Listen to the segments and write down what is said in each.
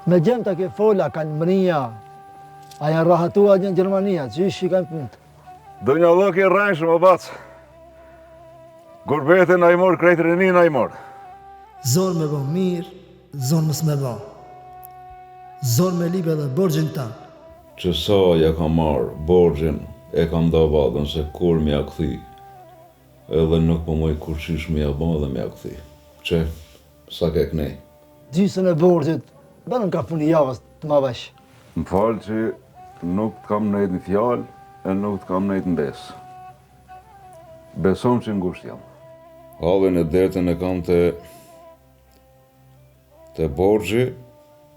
Me gjem të ke fola, kanë mënia, aja rahatua një Gjermania, që ishi kanë punë. Do një lëk i rrajshëm o bacë. Gurbetin a i morë, krejtë renin a i morë. Zonë me bo mirë, zonë mës me bo. Zonë me libe dhe borgjin ta. Që sa ja ka marë borgjin, e kam da vadën se kur m'ja këthi. Edhe nuk po moj kur qish m'ja ba dhe m'ja këthi. Që, sa ke kënej? Gjysën e borgjit, banën ka puni javës të ma vesh. Më falë që nuk të kam nejtë në fjallë, e nuk të kam nejtë në besë. Besom që ngusht jam. Hallin e dertën e kam të borgji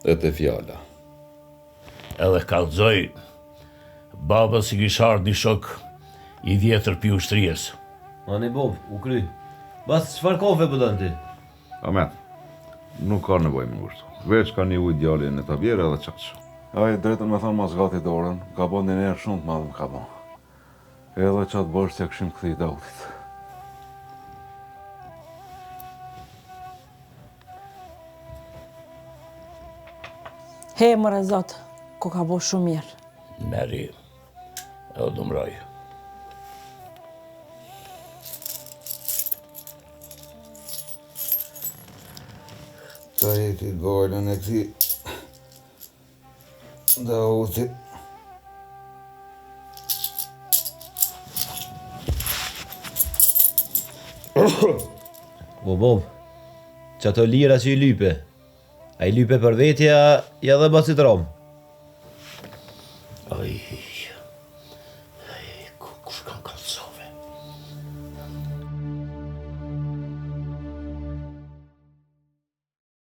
e të fjalla. Edhe kallëzoj, baba si kishar një shok i vjetër pi ushtrijes. Ani Bob, u kry. Bas, çfarë kafe pëdën ti? Amet, nuk ka nevoj më ngushtu. Veç ka një ujtë djallin e të vjerë edhe qaqë. Ai drejtën me thonë mas gati dorën, ka bo një njerë shumë të madhë më ka bo. Edhe qatë bërë që këshim këthi i Daudit. He, mëre zotë, ko ka bo shumë mirë. Meri, edhe dumroj. Ta jeti gojlën e këti Daudit. Bob, që ato lira që i lype. A i lype për vetja, ja dhe basit rom.